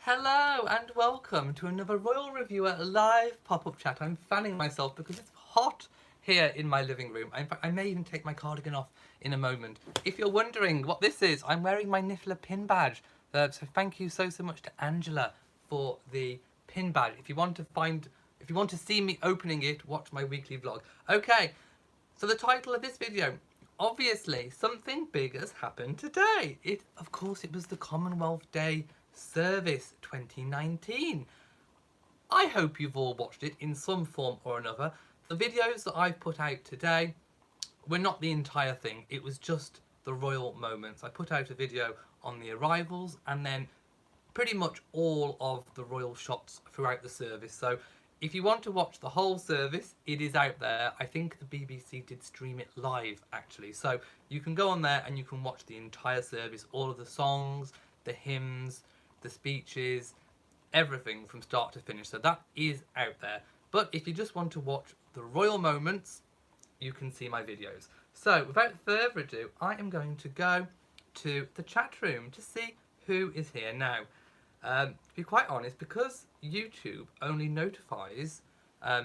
Hello and welcome to another Royal Reviewer live pop-up chat. I'm fanning myself because it's hot here in my living room. In fact, I may even take my cardigan off in a moment. If you're wondering what this is, I'm wearing my Niffler pin badge. So thank you so much to Angela for the pin badge. If you want to see me opening it, watch my weekly vlog. Okay, so the title of this video, obviously something big has happened today. Of course, it was the Commonwealth Day Service 2019. I hope you've all watched it in some form or another. The videos that I've put out today were not the entire thing, it was just the royal moments. I put out a video on the arrivals and then pretty much all of the royal shots throughout the service. So if you want to watch the whole service, it is out there. I think the BBC did stream it live actually. So you can go on there and you can watch the entire service, all of the songs, the hymns, the speeches, everything from start to finish. So that is out there. But if you just want to watch the royal moments, you can see my videos. So without further ado, I am going to go to the chat room to see who is here now. To be quite honest, because YouTube only notifies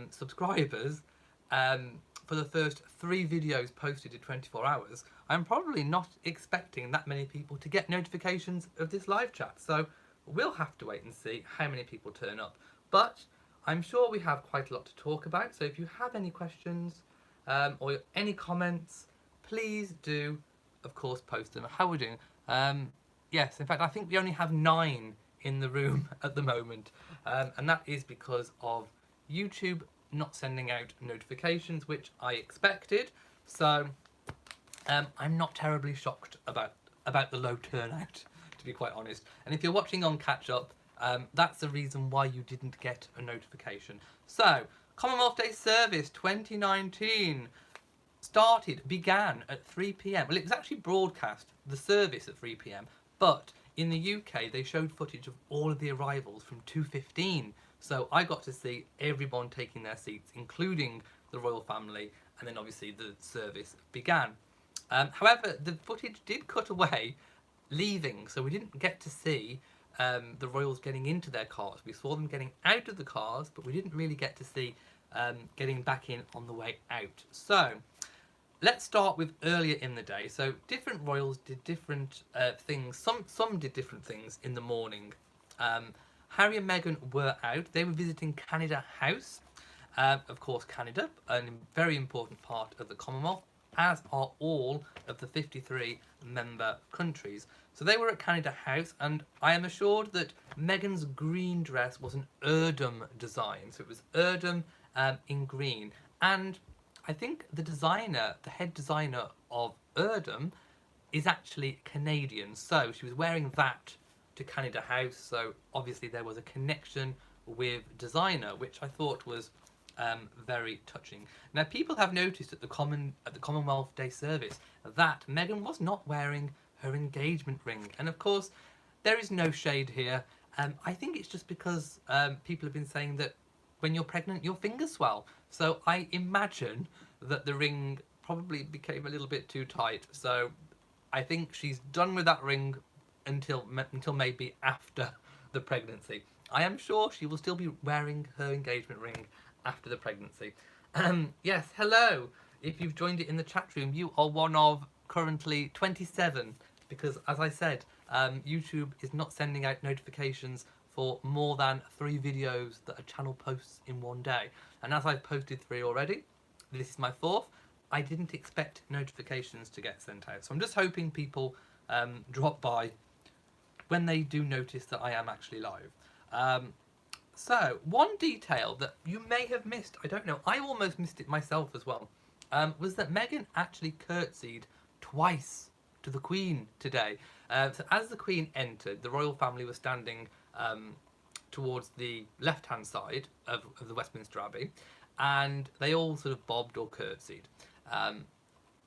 subscribers for the first 3 videos posted in 24 hours, I'm probably not expecting that many people to get notifications of this live chat. So we'll have to wait and see how many people turn up. But I'm sure we have quite a lot to talk about. So if you have any questions or any comments, please do, of course, post them. How are we doing? Yes, in fact, I think we only have 9 in the room at the moment. And that is because of YouTube not sending out notifications, which I expected. So I'm not terribly shocked about the low turnout, to be quite honest. And if you're watching on catch up, that's the reason why you didn't get a notification. So Commonwealth Day Service 2019 began at 3 p.m. Well, it was actually broadcast, the service, at 3 p.m, but in the UK they showed footage of all of the arrivals from 2:15. So I got to see everyone taking their seats, including the royal family, and then obviously the service began. However, the footage did cut away leaving, so we didn't get to see the royals getting into their cars. We saw them getting out of the cars, but we didn't really get to see getting back in on the way out. So let's start with earlier in the day. So different royals did different things. Some did different things in the morning. Harry and Meghan were out. They were visiting Canada House. Of course, Canada, a very important part of the Commonwealth, as are all of the 53 member countries. So they were at Canada House, and I am assured that Meghan's green dress was an Erdem design. So it was Erdem in green. And I think the head designer of Erdem is actually Canadian. So she was wearing that to Canada House. So obviously there was a connection with designer, which I thought was very touching. Now, people have noticed at the Commonwealth Day service that Meghan was not wearing her engagement ring, and of course there is no shade here. I think it's just because people have been saying that when you're pregnant your fingers swell, so I imagine that the ring probably became a little bit too tight. So I think she's done with that ring until maybe after the pregnancy. I am sure she will still be wearing her engagement ring after the pregnancy. Yes, hello. If you've joined it in the chat room, you are one of currently 27, because as I said, YouTube is not sending out notifications for more than 3 videos that a channel posts in one day. And as I've posted 3 already, this is my 4th, I didn't expect notifications to get sent out. So I'm just hoping people drop by when they do notice that I am actually live. So, one detail that you may have missed, I don't know, I almost missed it myself as well, was that Meghan actually curtsied twice to the Queen today. So as the Queen entered, the royal family was standing towards the left-hand side of the Westminster Abbey, and they all sort of bobbed or curtsied.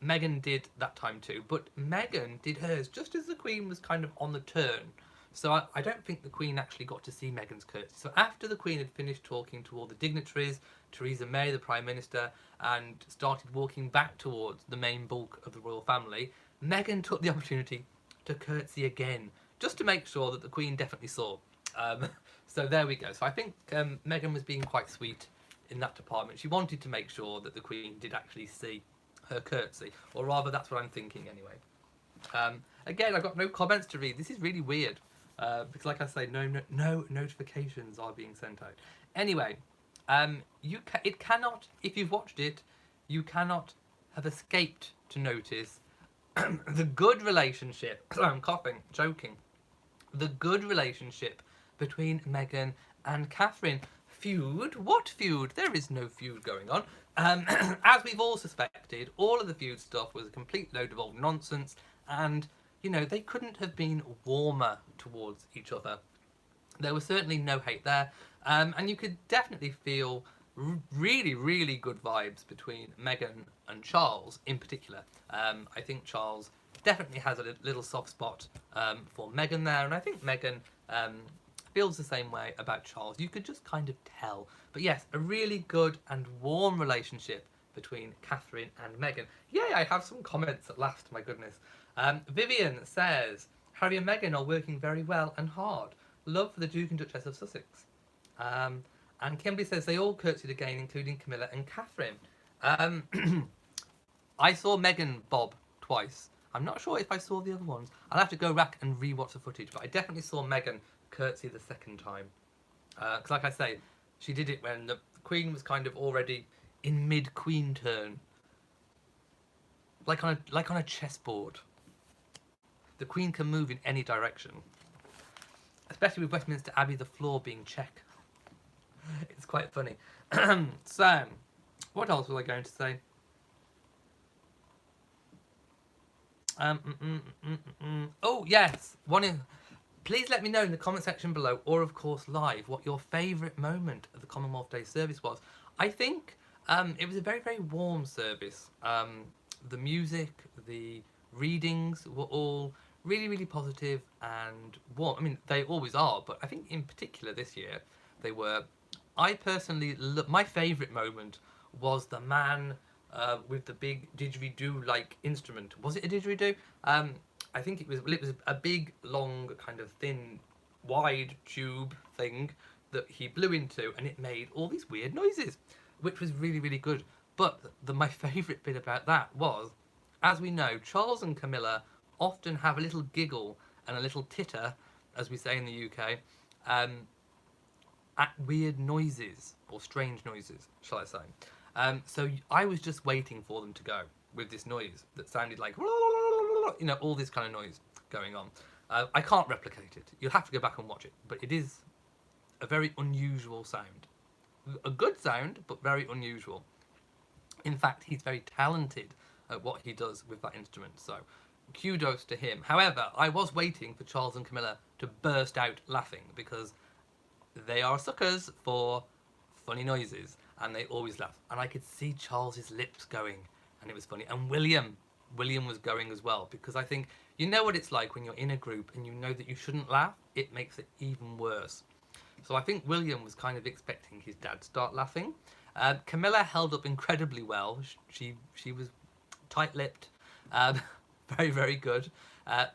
Meghan did that time too, but Meghan did hers just as the Queen was kind of on the turn. So I don't think the Queen actually got to see Meghan's curtsy. So after the Queen had finished talking to all the dignitaries, Theresa May, the Prime Minister, and started walking back towards the main bulk of the royal family, Meghan took the opportunity to curtsy again, just to make sure that the Queen definitely saw. Um, so there we go. So I think Meghan was being quite sweet in that department. She wanted to make sure that the Queen did actually see her curtsy, or rather, that's what I'm thinking anyway. Again, I've got no comments to read. This is really weird because, like I say, no notifications are being sent out. Anyway, it cannot. If you've watched it, you cannot have escaped to notice the good relationship. I'm coughing, joking. The good relationship between Meghan and Catherine. Feud? What feud? There is no feud going on. As we've all suspected, all of the feud stuff was a complete load of old nonsense, and they couldn't have been warmer towards each other. There was certainly no hate there, and you could definitely feel really, really good vibes between Meghan and Charles in particular. I think Charles definitely has a little soft spot for Meghan there, and I think Meghan feels the same way about Charles. You could just kind of tell. But yes, a really good and warm relationship between Catherine and Meghan. Yay, I have some comments at last, my goodness. Vivian says, Harry and Meghan are working very well and hard. Love for the Duke and Duchess of Sussex. And Kimberly says they all curtsied again, including Camilla and Catherine. I saw Meghan bob twice. I'm not sure if I saw the other ones. I'll have to go back and re-watch the footage, but I definitely saw Meghan curtsy the second time. Because like I say, she did it when the Queen was kind of already in mid-Queen turn. Like on a chessboard. The Queen can move in any direction. Especially with Westminster Abbey, the floor being check. It's quite funny. So, what else was I going to say? Oh, yes. Please let me know in the comment section below, or of course live, what your favourite moment of the Commonwealth Day service was. I think it was a very, very warm service. The music, the readings were all really, really positive and warm. I mean, they always are, but I think in particular this year they were. I personally, my favourite moment was the man with the big didgeridoo-like instrument. Was it a didgeridoo? I think it was a big, long, kind of thin, wide tube thing that he blew into, and it made all these weird noises, which was really, really good. But my favourite bit about that was, as we know, Charles and Camilla often have a little giggle and a little titter, as we say in the UK, at weird noises, or strange noises, shall I say. So I was just waiting for them to go with this noise that sounded like, all this kind of noise going on. I can't replicate it. You'll have to go back and watch it, but it is a very unusual sound. A good sound, but very unusual. In fact, he's very talented at what he does with that instrument, so kudos to him. However, I was waiting for Charles and Camilla to burst out laughing, because they are suckers for funny noises, and they always laugh. And I could see Charles's lips going, and it was funny. And William was going as well, because I think, you know what it's like when you're in a group and you know that you shouldn't laugh, it makes it even worse. So I think William was kind of expecting his dad to start laughing. Camilla held up incredibly well. She was tight-lipped, very, very good.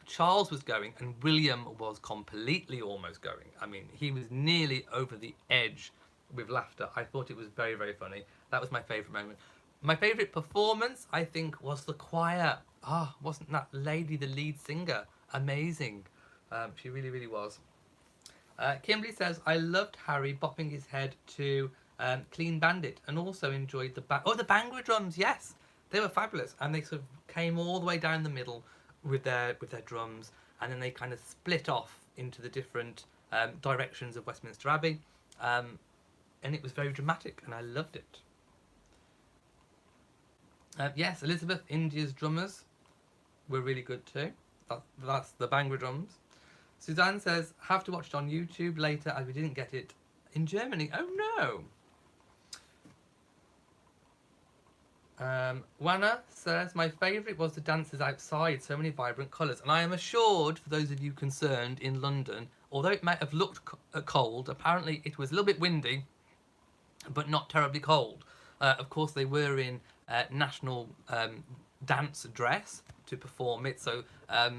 Charles was going, and William was completely almost going. I mean, he was nearly over the edge with laughter. I thought it was very, very funny. That was my favourite moment. My favourite performance, I think, was the choir. Wasn't that lady the lead singer? Amazing. She really, really was. Kimberly says, I loved Harry bopping his head to Clean Bandit, and also enjoyed the Bhangra drums. Yes, they were fabulous, and they sort of came all the way down the middle with their drums, and then they kind of split off into the different directions of Westminster Abbey, and it was very dramatic, and I loved it. Yes, Elizabeth, India's drummers were really good too. That's the Bhangra drums. Suzanne says, have to watch it on YouTube later as we didn't get it in Germany. Oh no! Wana says, my favourite was the dances outside, so many vibrant colours. And I am assured, for those of you concerned in London, although it might have looked cold, apparently it was a little bit windy, but not terribly cold. Of course, they were in national dance dress to perform it. So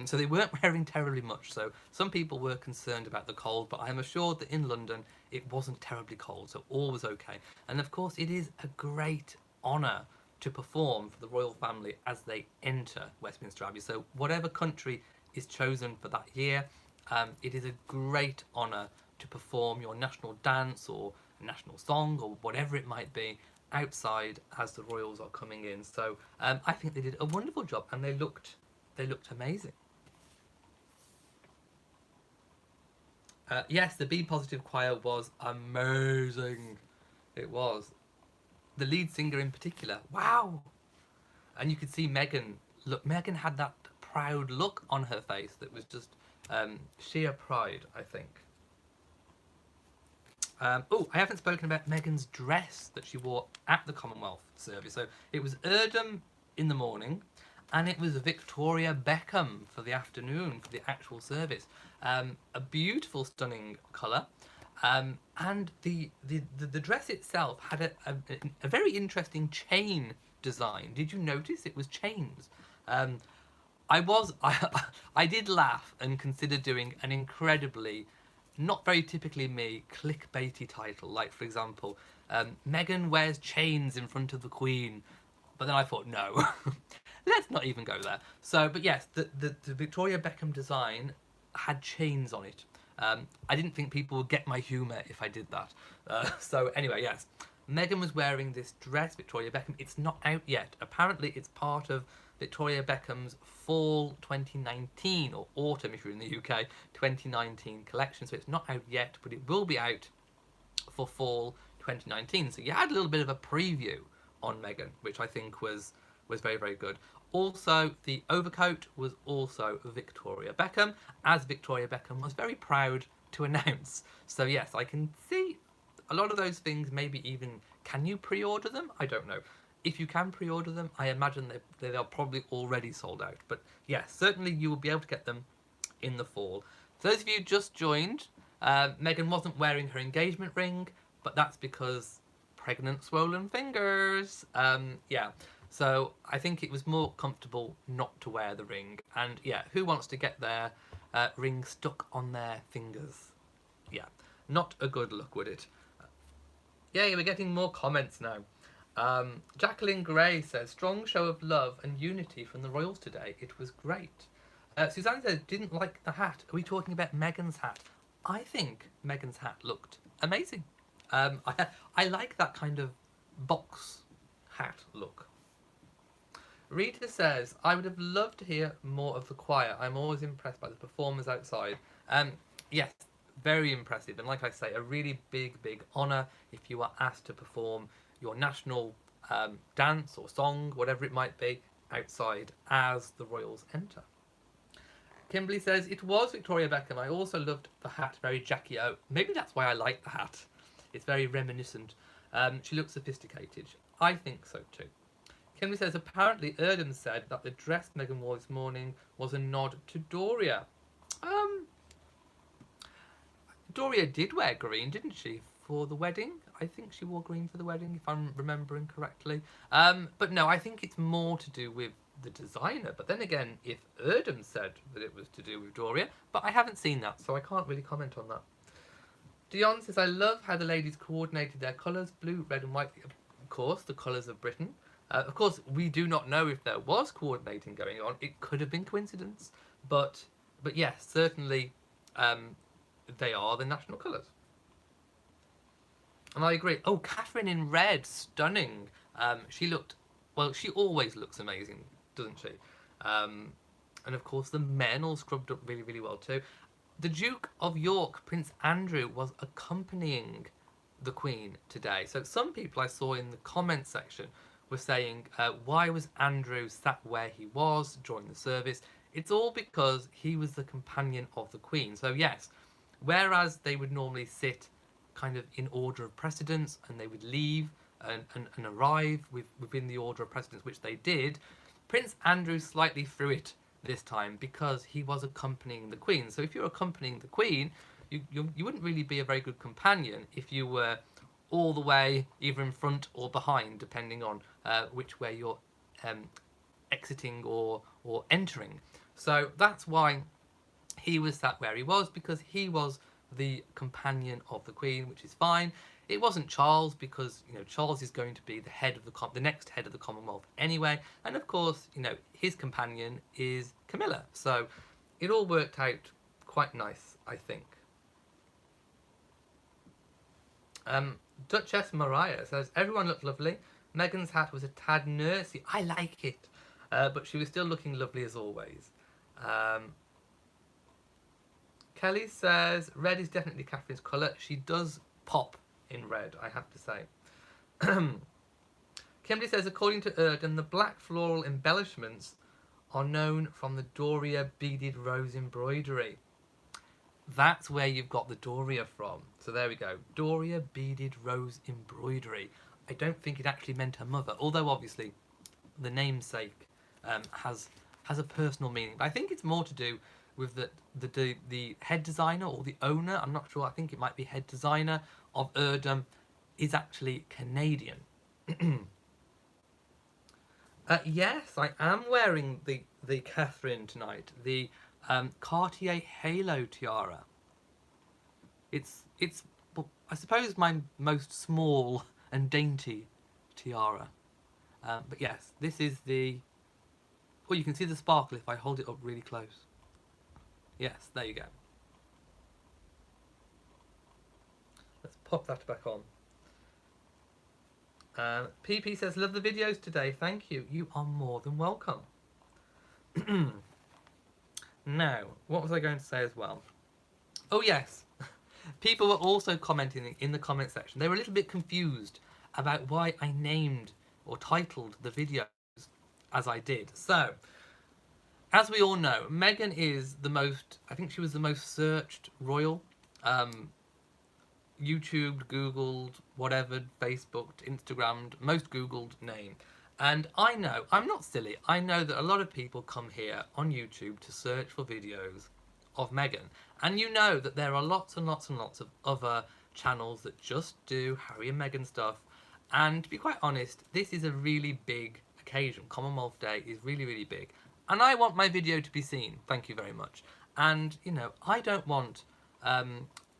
so they weren't wearing terribly much. So some people were concerned about the cold, but I'm assured that in London it wasn't terribly cold, so all was okay. And of course, it is a great honour to perform for the royal family as they enter Westminster Abbey. So whatever country is chosen for that year, it is a great honour to perform your national dance or national song or whatever it might be outside as the royals are coming in. So I think they did a wonderful job, and they looked amazing. Yes, the Be Positive choir was amazing. It was. The lead singer in particular, wow. And you could see Meghan. Look, Meghan had that proud look on her face that was just sheer pride, I think. Oh, I haven't spoken about Meghan's dress that she wore at the Commonwealth service. So it was Erdem in the morning, and it was Victoria Beckham for the afternoon, for the actual service. A beautiful, stunning colour. And the dress itself had a very interesting chain design. Did you notice it was chains? I did laugh and consider doing an incredibly, not very typically me, clickbaity title. Like, for example, Meghan wears chains in front of the Queen. But then I thought, no, let's not even go there. So, but yes, the Victoria Beckham design had chains on it. I didn't think people would get my humour if I did that. So anyway, yes. Meghan was wearing this dress, Victoria Beckham. It's not out yet. Apparently it's part of Victoria Beckham's fall 2019, or autumn if you're in the UK, 2019 collection. So it's not out yet, but it will be out for fall 2019. So you had a little bit of a preview on Meghan, which I think was very, very good. Also, the overcoat was also Victoria Beckham, as Victoria Beckham was very proud to announce. So yes, I can see a lot of those things, maybe even, can you pre-order them? I don't know. If you can pre-order them, I imagine they are probably already sold out. But yes, certainly you will be able to get them in the fall. For those of you just joined, Meghan wasn't wearing her engagement ring, but that's because pregnant swollen fingers. Yeah. So I think it was more comfortable not to wear the ring. And yeah, who wants to get their ring stuck on their fingers? Yeah, not a good look, would it? Yeah, we're getting more comments now. Jacqueline Gray says, strong show of love and unity from the royals today. It was great. Suzanne says, didn't like the hat. Are we talking about Meghan's hat? I think Meghan's hat looked amazing. I like that kind of box hat look. Rita says, I would have loved to hear more of the choir. I'm always impressed by the performers outside. Yes, very impressive. And like I say, a really big, big honour if you are asked to perform your national dance or song, whatever it might be, outside as the royals enter. Kimberly says, it was Victoria Beckham. I also loved the hat, very Jackie O. Maybe that's why I like the hat. It's very reminiscent. She looks sophisticated. I think so too. Kimberly says, apparently Erdem said that the dress Meghan wore this morning was a nod to Doria. Doria did wear green, didn't she, for the wedding? I think she wore green for the wedding, if I'm remembering correctly. But no, I think it's more to do with the designer. But then again, if Erdem said that it was to do with Doria, but I haven't seen that, so I can't really comment on that. Dion says, I love how the ladies coordinated their colours, blue, red and white. Of course, the colours of Britain. Of course, we do not know if there was coordinating going on. It could have been coincidence. But yes, certainly they are the national colours. And I agree. Oh, Catherine in red, stunning. She looked, well, she always looks amazing, doesn't she? And of course, the men all scrubbed up really, really well too. The Duke of York, Prince Andrew, was accompanying the Queen today. So some people I saw in the comment section were saying, why was Andrew sat where he was during the service? It's all because he was the companion of the Queen. So yes, whereas they would normally sit kind of in order of precedence and they would leave and arrive within the order of precedence, which they did, Prince Andrew slightly threw it this time because he was accompanying the Queen. So if you're accompanying the Queen, you wouldn't really be a very good companion if you were all the way either in front or behind, depending on which way you're exiting or entering. So that's why he was sat where he was, because he was the companion of the Queen, which is fine. It wasn't Charles, because Charles is going to be the head of the next head of the Commonwealth anyway, and of course his companion is Camilla. So it all worked out quite nice, I think. Duchess Mariah says, everyone looked lovely. Meghan's hat was a tad nursey. I like it. But she was still looking lovely as always. Kelly says, red is definitely Catherine's colour. She does pop in red, I have to say. Kimberly says, according to Erdem, the black floral embellishments are known from the Doria beaded rose embroidery. That's where you've got the Doria from. So there we go. Doria beaded rose embroidery. I don't think it actually meant her mother, although obviously the namesake has a personal meaning. But I think it's more to do with the head designer or the owner. I'm not sure. I think it might be head designer of Erdem is actually Canadian. Yes, I am wearing the Catherine tonight. The Cartier Halo tiara. It's well, I suppose my most small and dainty tiara. But yes, this is the... Oh, you can see the sparkle if I hold it up really close. Yes, there you go. Let's pop that back on. PP says, love the videos today. Thank you. You are more than welcome. Now, what was I going to say as well? Oh, yes. People were also commenting in the comment section. They were a little bit confused about why I named or titled the videos as I did. So, as we all know, Meghan is the most, I think she was the most searched royal. YouTubed, Googled, whatever, Facebooked, Instagrammed, most Googled name. And I know, I'm not silly, I know that a lot of people come here on YouTube to search for videos of Meghan. And you know that there are lots and lots and lots of other channels that just do Harry and Meghan stuff. And to be quite honest, this is a really big occasion. Commonwealth Day is really, really big. And I want my video to be seen. Thank you very much. And, I don't want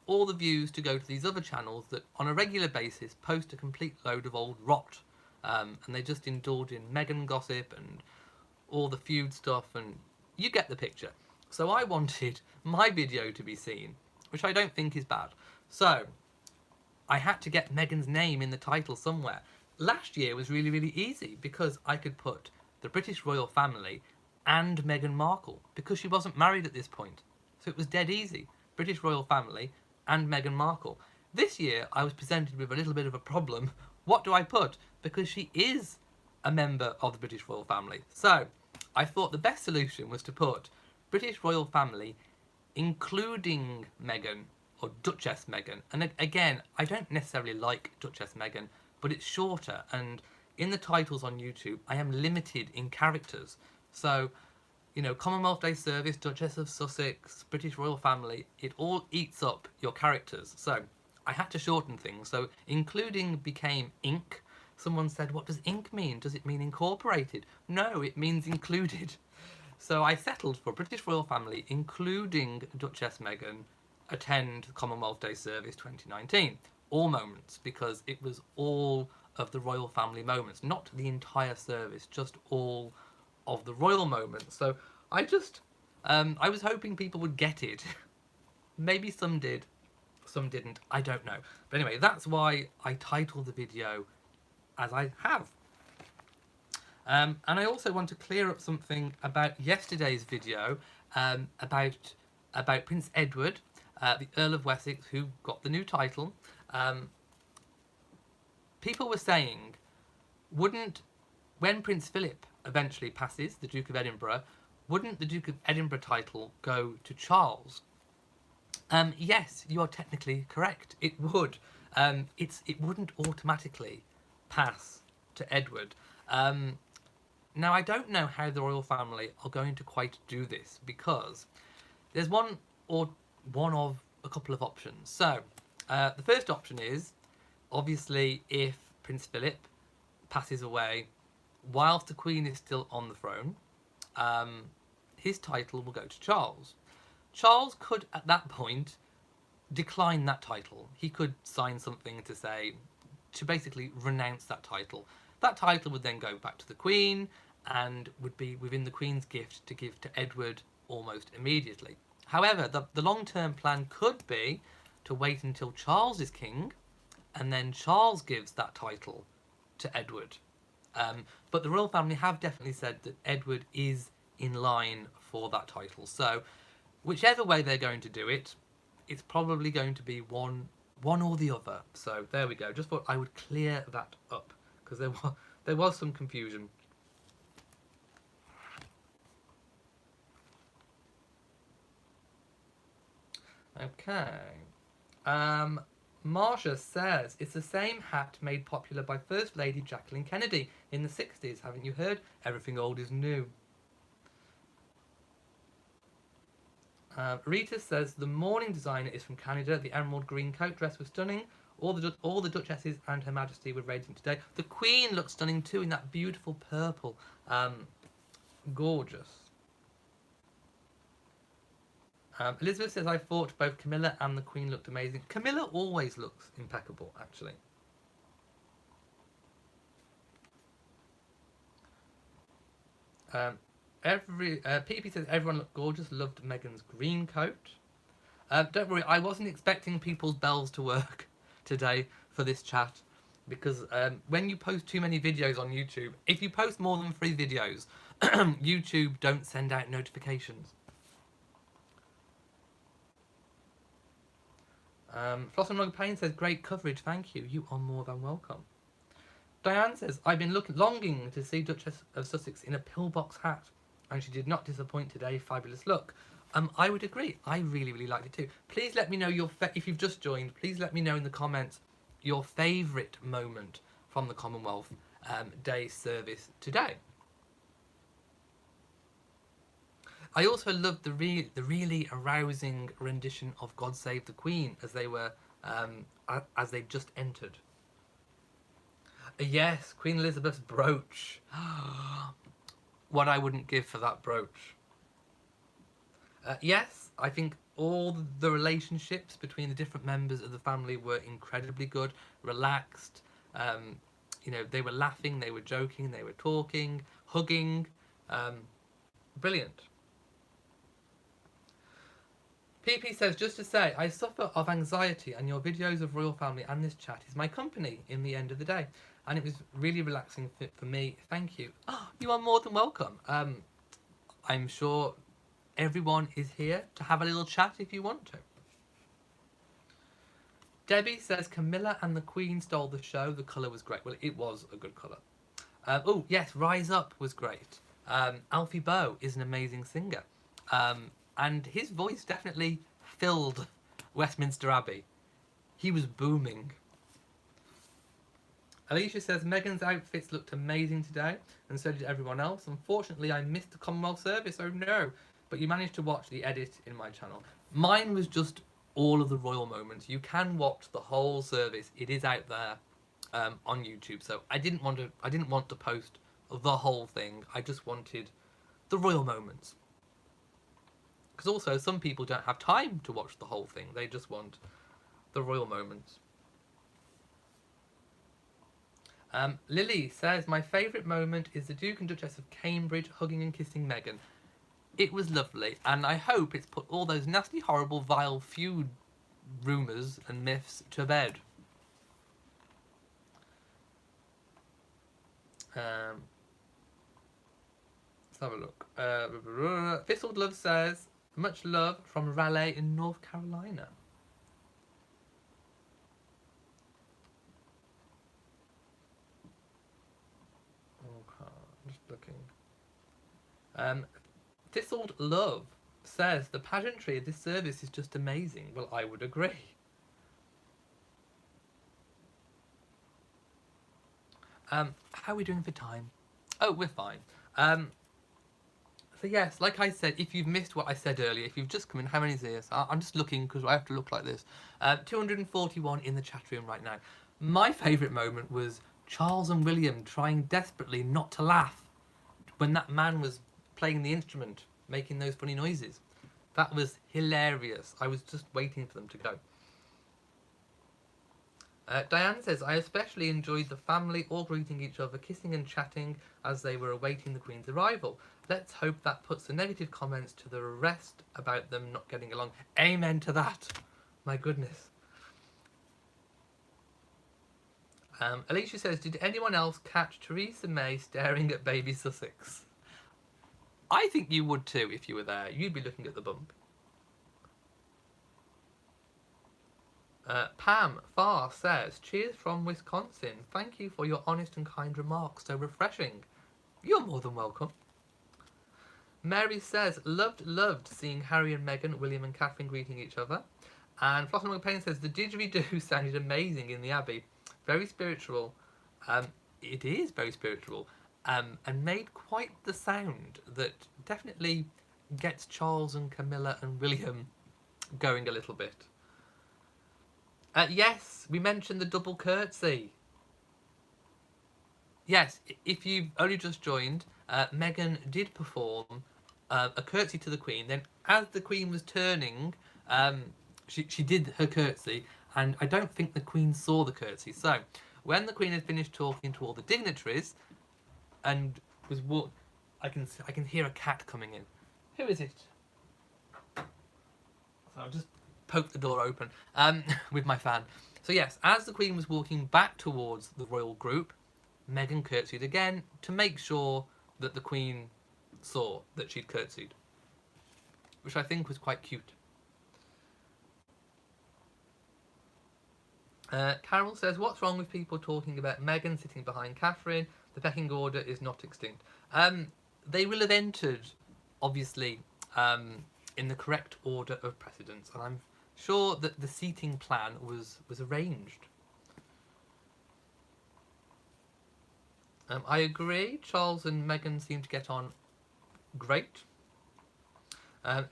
all the views to go to these other channels that on a regular basis post a complete load of old rot. And they just indulge in Meghan gossip and all the feud stuff, and you get the picture. So I wanted my video to be seen, which I don't think is bad. So I had to get Meghan's name in the title somewhere. Last year was really, really easy because I could put the British royal family and Meghan Markle, because she wasn't married at this point. So it was dead easy. British royal family and Meghan Markle. This year I was presented with a little bit of a problem. What do I put? Because she is a member of the British royal family. So I thought the best solution was to put British royal family including Meghan, or Duchess Meghan. And again, I don't necessarily like Duchess Meghan, but it's shorter, and in the titles on YouTube I am limited in characters. So, Commonwealth Day Service, Duchess of Sussex, British royal family, it all eats up your characters. So I had to shorten things. So including became Inc. Someone said, what does Inc mean? Does it mean incorporated? No, it means included. So I settled for British royal family, including Duchess Meghan, attend Commonwealth Day Service 2019. All moments, because it was all of the royal family moments, not the entire service, just all of the royal moments. So I was hoping people would get it. Maybe some did, some didn't, I don't know. But anyway, that's why I titled the video as I have. And I also want to clear up something about yesterday's video about Prince Edward, the Earl of Wessex, who got the new title. People were saying, when Prince Philip eventually passes, the Duke of Edinburgh, wouldn't the Duke of Edinburgh title go to Charles? Yes, you are technically correct. It would. It wouldn't automatically pass to Edward. Now, I don't know how the royal family are going to quite do this, because there's one of a couple of options. So, the first option is, obviously, if Prince Philip passes away whilst the Queen is still on the throne, his title will go to Charles. Charles could, at that point, decline that title. He could sign something to say, to basically renounce that title. That title would then go back to the Queen and would be within the Queen's gift to give to Edward almost immediately. However, the long-term plan could be to wait until Charles is king, and then Charles gives that title to Edward. But the royal family have definitely said that Edward is in line for that title. So whichever way they're going to do it, it's probably going to be one or the other. So there we go. Just thought I would clear that up because there was some confusion. Okay. Marsha says, it's the same hat made popular by First Lady Jacqueline Kennedy in the 60s. Haven't you heard? Everything old is new. Rita says, the mourning designer is from Canada. The emerald green coat dress was stunning. All the Duchesses and Her Majesty were radiant today. The Queen looks stunning too in that beautiful purple. Gorgeous. Elizabeth says, I thought both Camilla and the Queen looked amazing. Camilla always looks impeccable, actually. PP says, everyone looked gorgeous. Loved Meghan's green coat. Don't worry, I wasn't expecting people's bells to work today for this chat. Because when you post too many videos on YouTube, if you post more than 3 videos, YouTube don't send out notifications. Floss and Rug Payne says, great coverage, thank you. You are more than welcome. Diane says, I've been longing to see Duchess of Sussex in a pillbox hat, and she did not disappoint today. Fabulous look. I would agree. I really, really liked it too. Please let me know if you've just joined, please let me know in the comments your favourite moment from the Commonwealth Day service today. I also loved the really arousing rendition of God Save the Queen as they were as they just entered. Yes, Queen Elizabeth's brooch. What I wouldn't give for that brooch. Yes, I think all the relationships between the different members of the family were incredibly good, relaxed. You know, they were laughing, they were joking, they were talking, hugging. Brilliant. PP says, just to say, I suffer of anxiety and your videos of royal family and this chat is my company in the end of the day. And it was really relaxing for me. Thank you. Oh, you are more than welcome. I'm sure everyone is here to have a little chat if you want to. Debbie says, Camilla and the Queen stole the show. The colour was great. Well, it was a good colour. Oh, yes, Rise Up was great. Alfie Boe is an amazing singer. And his voice definitely filled Westminster Abbey. He was booming. Alicia says, Meghan's outfits looked amazing today, and so did everyone else. Unfortunately, I missed the Commonwealth service, oh no. But you managed to watch the edit in my channel. Mine was just all of the royal moments. You can watch the whole service. It is out there on YouTube. So I didn't want to post the whole thing. I just wanted the royal moments. Because also, some people don't have time to watch the whole thing. They just want the royal moments. Lily says, my favourite moment is the Duke and Duchess of Cambridge hugging and kissing Meghan. It was lovely, and I hope it's put all those nasty, horrible, vile feud rumours and myths to bed. Let's have a look. Thistled Love says, much love from Raleigh in North Carolina. Okay, just looking. Thistled Love says, the pageantry of this service is just amazing. Well, I would agree. How are we doing for time? Oh, we're fine. So yes, like I said, if you've missed what I said earlier, if you've just come in, how many is here? I'm just looking because I have to look like this. 241 in the chat room right now. My favourite moment was Charles and William trying desperately not to laugh when that man was playing the instrument, making those funny noises. That was hilarious. I was just waiting for them to go. Diane says, I especially enjoyed the family all greeting each other, kissing and chatting as they were awaiting the Queen's arrival. Let's hope that puts the negative comments to the rest about them not getting along. Amen to that. My goodness. Alicia says, did anyone else catch Theresa May staring at baby Sussex? I think you would too if you were there. You'd be looking at the bump. Pam Farr says, cheers from Wisconsin. Thank you for your honest and kind remarks. So refreshing. You're more than welcome. Mary says, loved seeing Harry and Meghan, William and Catherine greeting each other. And Flossom Payne says, the didgeridoo sounded amazing in the Abbey. Very spiritual. It is very spiritual. And made quite the sound that definitely gets Charles and Camilla and William going a little bit. Yes, we mentioned the double curtsy. Yes, if you've only just joined, Meghan did perform a curtsy to the Queen. Then as the Queen was turning, she did her curtsy, and I don't think the Queen saw the curtsy. So when the Queen had finished talking to all the dignitaries and was I can hear a cat coming in. Who is it? So I'll just poke the door open with my fan. So yes, as the Queen was walking back towards the royal group, Meghan curtsied again to make sure that the Queen saw that she'd curtsied, which I think was quite cute. Carol says, what's wrong with people talking about Meghan sitting behind Catherine? The pecking order is not extinct. They will have entered, obviously, in the correct order of precedence, and I'm sure that the seating plan was arranged. I agree, Charles and Meghan seem to get on great.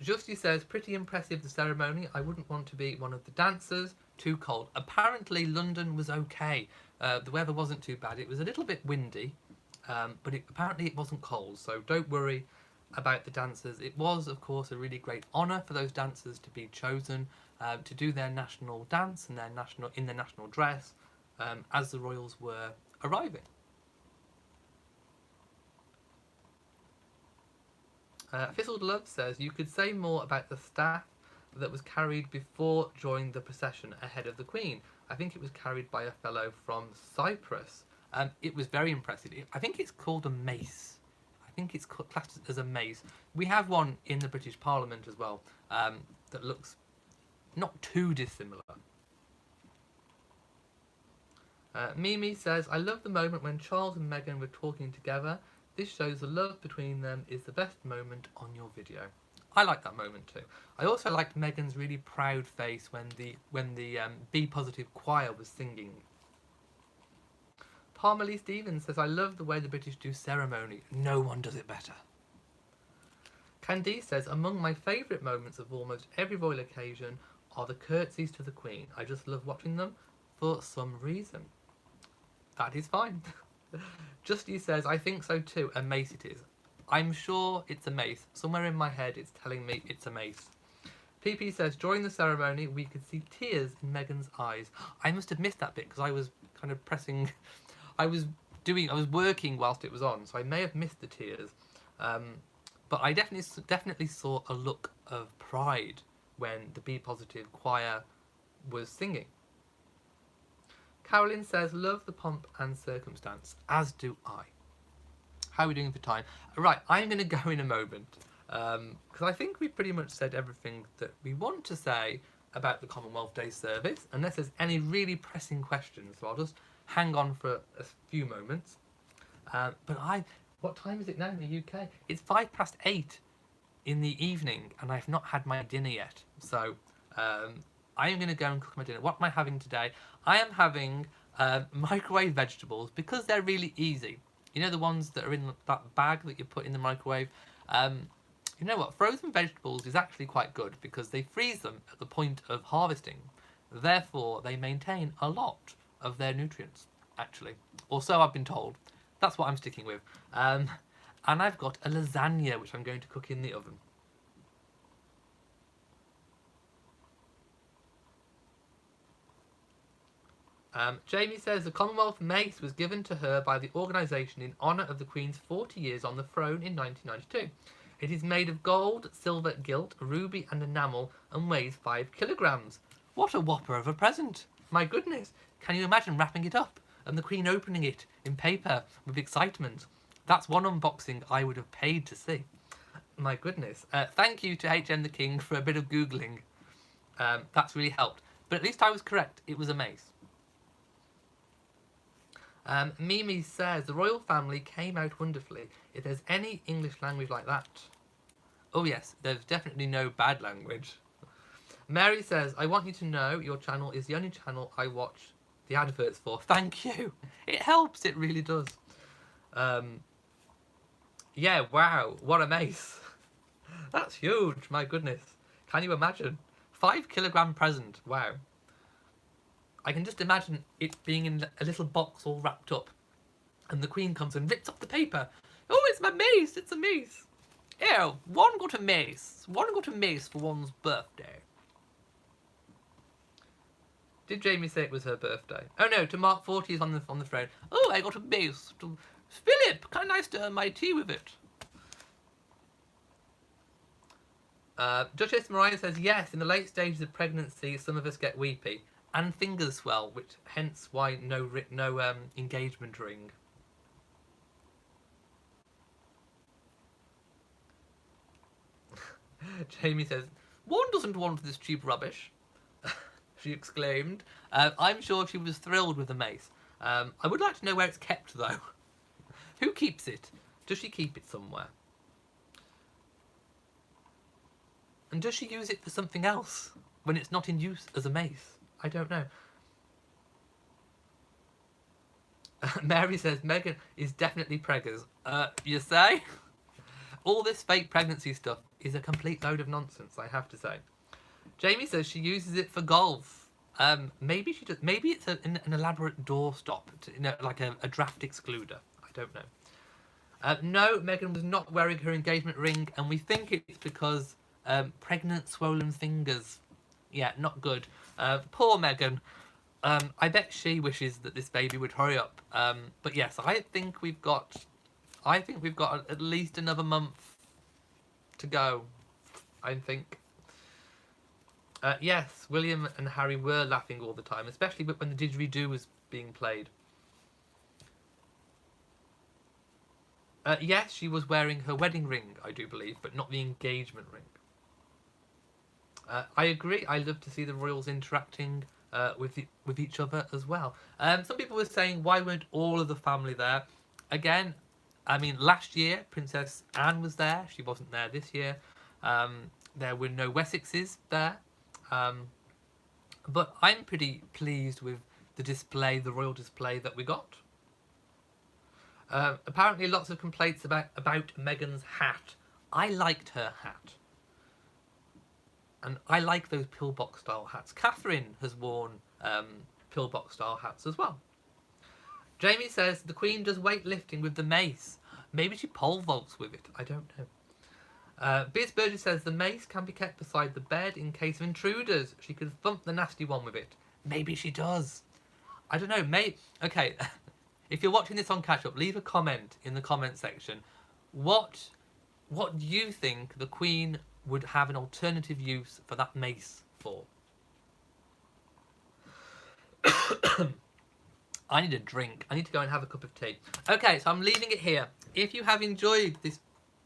Justy says, pretty impressive the ceremony. I wouldn't want to be one of the dancers. Too cold. Apparently London was okay. The weather wasn't too bad. It was a little bit windy, but apparently it wasn't cold, so don't worry about the dancers. It was, of course, a really great honour for those dancers to be chosen to do their national dance and their national dress as the royals were arriving. Fizzled Love says, you could say more about the staff that was carried before joining the procession ahead of the Queen. I think it was carried by a fellow from Cyprus. It was very impressive. I think it's called a mace. I think it's classed as a mace. We have one in the British Parliament as well that looks not too dissimilar. Mimi says, I love the moment when Charles and Meghan were talking together. This shows the love between them is the best moment on your video. I like that moment too. I also liked Meghan's really proud face when the B Positive choir was singing. Parmalee Stevens says, I love the way the British do ceremony. No one does it better. Candice says, among my favourite moments of almost every royal occasion are the curtsies to the Queen. I just love watching them for some reason. That is fine. Justy says, I think so too. A mace it is. I'm sure it's a mace. Somewhere in my head it's telling me it's a mace. PP says, during the ceremony we could see tears in Meghan's eyes. I must have missed that bit because I was kind of pressing... I was working whilst it was on, so I may have missed the tears. But I definitely saw a look of pride when the B Positive choir was singing. Carolyn says, love the pomp and circumstance, as do I. How are we doing for time? Right, I'm going to go in a moment, because I think we've pretty much said everything that we want to say about the Commonwealth Day service, unless there's any really pressing questions, so I'll just hang on for a few moments. What time is it now in the UK? It's 8:05 in the evening, and I've not had my dinner yet, so I am going to go and cook my dinner. What am I having today? I am having microwave vegetables because they're really easy. You know, the ones that are in that bag that you put in the microwave? You know what? Frozen vegetables is actually quite good because they freeze them at the point of harvesting. Therefore, they maintain a lot of their nutrients. actually. Or so I've been told. That's what I'm sticking with. And I've got a lasagna, which I'm going to cook in the oven. Jamie says the Commonwealth mace was given to her by the organisation in honour of the Queen's 40 years on the throne in 1992. It is made of gold, silver, gilt, ruby and enamel and weighs 5 kilograms. What a whopper of a present! My goodness, can you imagine wrapping it up and the Queen opening it in paper with excitement? That's one unboxing I would have paid to see. My goodness. Thank you to HM the King for a bit of Googling. That's really helped. But at least I was correct. It was a mace. Mimi says, the royal family came out wonderfully. If there's any English language like that. Oh yes, there's definitely no bad language. Mary says, I want you to know your channel is the only channel I watch the adverts for. Thank you. It helps, it really does. Yeah, wow, what a mace. That's huge, my goodness. Can you imagine? 5 kilogram present, wow. I can just imagine it being in a little box all wrapped up. And the Queen comes and rips off the paper. Oh, it's my mace, it's a mace. Ew, one got a mace. One got a mace for one's birthday. Did Jamie say it was her birthday? Oh no, to mark 40 is on the throne. Oh, I got a mace. Philip, can I stir my tea with it? Duchess Mariah says, yes, in the late stages of pregnancy, some of us get weepy. And fingers swell, which hence why no engagement ring. Jamie says, one doesn't want this cheap rubbish, she exclaimed. I'm sure she was thrilled with the mace. I would like to know where it's kept, though. Who keeps it? Does she keep it somewhere? And does she use it for something else when it's not in use as a mace? I don't know. Mary says, Meghan is definitely preggers. You say? All this fake pregnancy stuff is a complete load of nonsense, I have to say. Jamie says she uses it for golf. Maybe she does. Maybe it's an elaborate doorstop, like a draft excluder. I don't know. No, Meghan was not wearing her engagement ring, and we think it's because pregnant, swollen fingers. Yeah, not good. Poor Meghan. I bet she wishes that this baby would hurry up. But yes, I think we've got at least another month to go. I think. Yes, William and Harry were laughing all the time, especially when the didgeridoo was being played. Yes, she was wearing her wedding ring, I do believe, but not the engagement ring. I agree. I love to see the royals interacting with each other as well. Some people were saying, why weren't all of the family there? Again, I mean, last year, Princess Anne was there. She wasn't there this year. There were no Wessexes there. But I'm pretty pleased with the display, the royal display that we got. Apparently lots of complaints about Meghan's hat. I liked her hat. And I like those pillbox style hats. Catherine has worn pillbox style hats as well. Jamie says the Queen does weightlifting with the mace. Maybe she pole vaults with it. I don't know. Biz Burgess says the mace can be kept beside the bed in case of intruders. She could thump the nasty one with it. Maybe she does. I don't know. Okay. If you're watching this on Catch Up, leave a comment in the comment section. What do you think the Queen would have an alternative use for that mace for? I need a drink. I need to go and have a cup of tea. Okay, so I'm leaving it here. If you have enjoyed this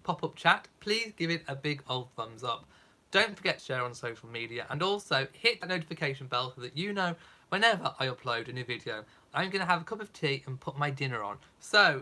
pop-up chat, please give it a big old thumbs up. Don't forget to share on social media, and also hit that notification bell so that you know whenever I upload a new video. I'm going to have a cup of tea and put my dinner on. So,